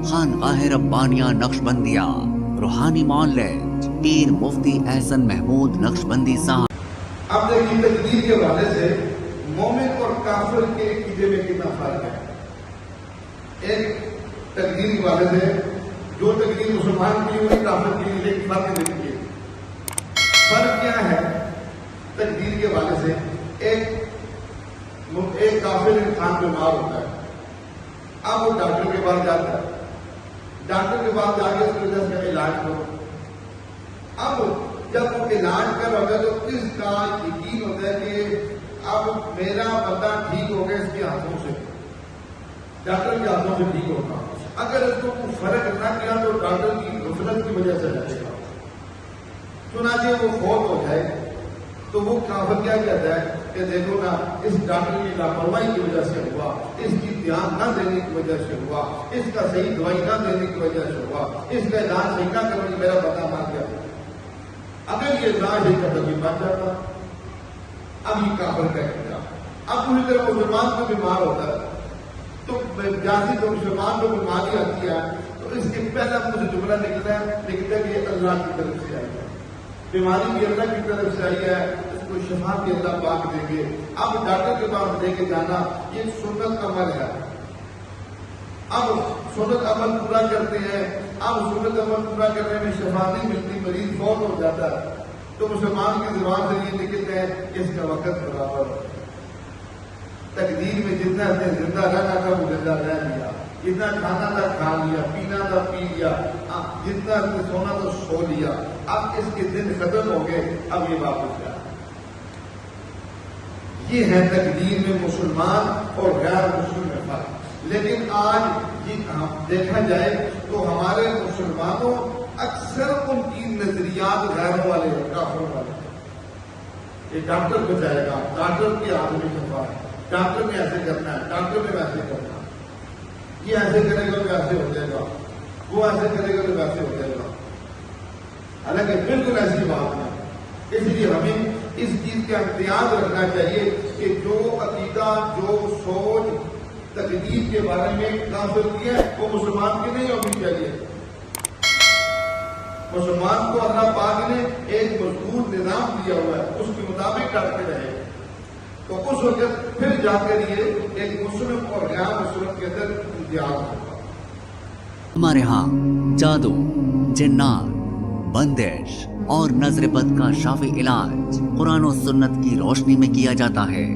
خانقاہ ربانیہ نقشبندیہ روحانی معالج پیر مفتی احسن محمود نقشبندی صاحب۔ اب دیکھیے تقدیر کے حوالے سے مومن اور کافر کے عقیدے میں کتنا فرق ہے۔ ایک تقدیر کے حوالے سے جو تقدیر مسلمان کی ہوئی کافر کی ہوئی، لیکن فرق دیکھیے فرق کیا ہے تقدیر کے حوالے سے۔ ایک کافر انسان بیمار ہوتا ہے، اب وہ ڈاکٹر کے پاس جاتا ہے، ڈاکٹر کے پاس جا کے اس کی وجہ سے علاج کرو۔ اب جب وہ علاج کر رہا ہے تو اس کا یقین ہوتا ہے کہ اب میرا بندہ ٹھیک ہو گیا اس کے ہاتھوں سے، ڈاکٹر کے ہاتھوں سے ٹھیک ہوگا۔ اگر اس کو کوئی فرق نہ کیا تو ڈاکٹر کی غفلت کی وجہ سے لگے گا، چنانچہ وہ فوت ہو جائے تو وہ کافر کیا کہتا ہے کہ دیکھو نا، اس ڈاکٹر کی لاپرواہی کی وجہ سے ہوا، اس کی دھیان نہ دینے کی وجہ سے ہوا، اس کا صحیح دوائی نہ دینے کی وجہ سے ہوا، اس کا علاج صحیح نہ کرنے کی میرا بندہ مر گیا۔ اگر یہ علاج نہیں کرتا بھی بچ جاتا۔ اب یہ کافر کا اختیار۔ اب پوری طرح مسلمان کو بیمار ہوتا ہے تو جیسے تو مسلمان کو بیماری آتی ہے تو اس کے پہلا مجھے جملہ نکلتا ہے کہ یہ اللہ کی طرف سے آئی ہے، بیماری بھی اللہ کی طرف سے آئی ہے، اس کو شفا بھی اللہ پاک دیں گے۔ اب ڈاکٹر کے پاس لے کے جانا یہ سنت عمل ہے۔ اب سنت عمل پورا کرتے ہیں، اب سنت عمل پورا کرنے میں شفا نہیں ملتی، مریض فوت ہو جاتا ہے تو مسلمان کی زبان سے یہ نکلتے ہیں کہ اس کا وقت برابر ہو۔ تقدیر میں جتنا زندہ رہنا تھا وہ زندہ رہ لیا، جتنا کھانا تھا کھا لیا، پینا تھا پی لیا، جتنا سونا تھا سو لیا۔ اب اس کے دن ختم ہو گئے، اب یہ واپس جائے۔ یہ ہے تقدیر میں مسلمان اور غیر مسلم میں فرق۔ لیکن آج یہ دیکھا جائے تو ہمارے مسلمانوں اکثر ان کی نظریات غیروں والے ہیں، کافروں والے ہیں۔ یہ ڈاکٹر بچائے گا، ڈاکٹر کی آدمی شفا ہے، ڈاکٹر نے ایسے کرنا ہے، ڈاکٹر نے ویسے کرنا ہے، یہ ایسے کرے گا تو ایسے ہو جائے گا، وہ ایسے کرے گا تو ویسے ہو جائے گا۔ حالانکہ بالکل ایسی بات نہیں۔ اس لیے ہمیں اس چیز کا احتیاط رکھنا چاہیے کہ جو عقیدہ، جو سوچ تقدیر کے بارے میں کافر کی ہے وہ مسلمان کی نہیں ہونی چاہیے۔ مسلمان کو اللہ پاک نے ایک مضبوط نظام دیا ہوا ہے، اس کے مطابق کرتے رہے تو اس وقت پھر جا کر یہ ایک مسلم اور غیر مسلم کے اندر امتیاز ہوگا۔ ہمارے ہاں جادو، جنات، بندش اور نظر بد کا شافی علاج قرآن و سنت کی روشنی میں کیا جاتا ہے۔